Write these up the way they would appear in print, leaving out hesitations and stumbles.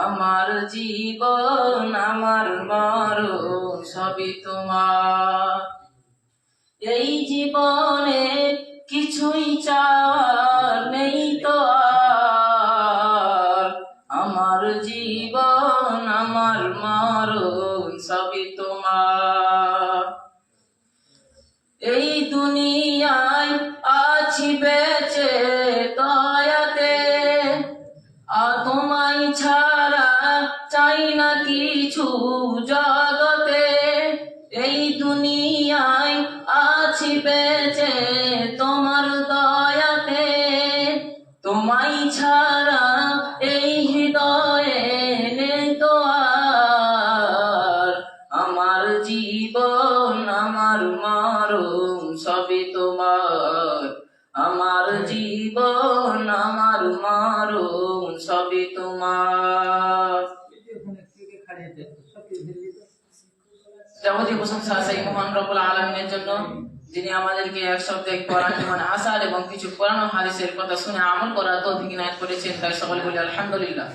আমার জীবন আমার মরণ সবই তোমার। এই জীবনে কিছুই চাওয়ার নেই তো আর। আমার জীবন আমার মরণ সবই তোমার। এই দুনিয়ায় আছি বেঁচে দয়াতে, তোমায় ছাড়া চাই না কিছু জগতে। এই দুনিয়ায় আছি বেঁচে তোমার দয়াতে, তোমায় ছাড়া এই হৃদয়ে নেই তো আর। আমার জীবন আমার মরণ সবই তোমার। আমার জীবন আমার মরণ সবই তোমার। যাবতীয় প্রশংসা সেই মহান রব্বুল আলামিনের জন্য, যিনি আমাদেরকে এক সপ্তাহে কোরআন মানে আসার এবং কিছু কোরআন ও হাদিসের কথা শুনে আমল করার তৌফিক ইনায়াত করেছেন। তাই সকলে বলি আলহামদুলিল্লাহ।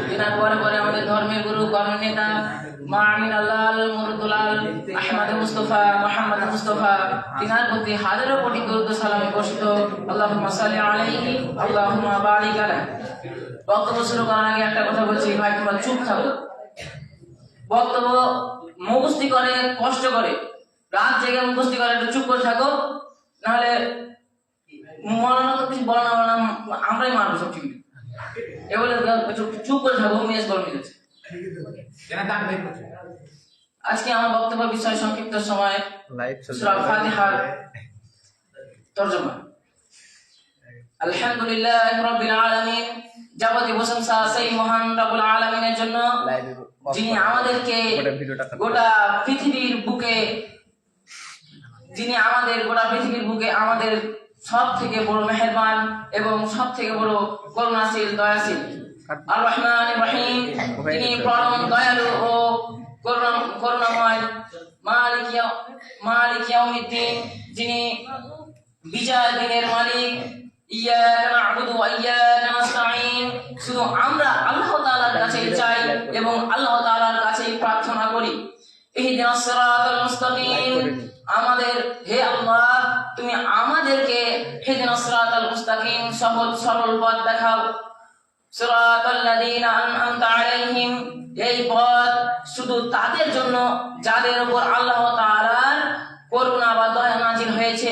দিনার পরে পরে আমাদের ধর্মের গুরু কর্মের নেতা মামিন আল্লাহ মুরদুলাল আহমদ মুস্তফা মুহাম্মদ মুস্তফা, তিনার প্রতি হাজারো কোটি দরুদ সালাম বর্ষিত। আল্লাহুম্মা সাল্লি আলাইহি আল্লাহুম্মা বারিক আলাইহি। বক্তব্য শুরু করার আগে একটা কথা বলছি, ভাই তোমরা চুপ থাকো। বক্তব্য মুখস্থি করে কষ্ট করে রাত জেগে মুখস্থি করে একটু চুপ করে থাকো, নাহলে মরানো তো কিছু বলা না আমরাই মারবো সব ঠিক। এবারে চুপ করে থাকো, মেজ গরম হয়ে গেছে। আজকে আমার বক্তব্যের বিষয় সংক্ষিপ্ত সময় সূরা ফাতিহার তরজমা। আলহামদুলিল্লাহি রাব্বিল আলামিন। যাবতীয় প্রশংসা সেই মহান রব্বুল আলামিনের জন্য, যিনি আমাদেরকে গোটা পৃথিবীর বুকে আমাদের সব থেকে বড় মেহেরবান এবং সব থেকে বড় করুণাশীল দয়াশীল আর রহমানির রহিম। তিনি পরম দয়ালু ও করুণাময় মালিক ইয়াউমিদ্দিন, যিনি বিজয় দিনের মালিক। ইয়াকা না'বুদু ওয়া ইয়াকা নাস্তাঈন। শুধু আমরা আল্লাহ তাআলার কাছে চাই এবং আল্লাহ তাআলার কাছেই প্রার্থনা করি। ইহদিনাস সিরাতাল মুস্তাকিম। আমাদের হে আল্লাহ, তুমি আমাদেরকে ইহদিনাস সিরাতাল মুস্তাকিম সহজ সরল পথ দেখাও। সিরাতাল লাযীনা আন'আমতা আলাইহিম। এই পথ শুধু তাদের জন্য যাদের উপর আল্লাহ তাআলার করুণা বা দয়া নাযিল হয়েছে।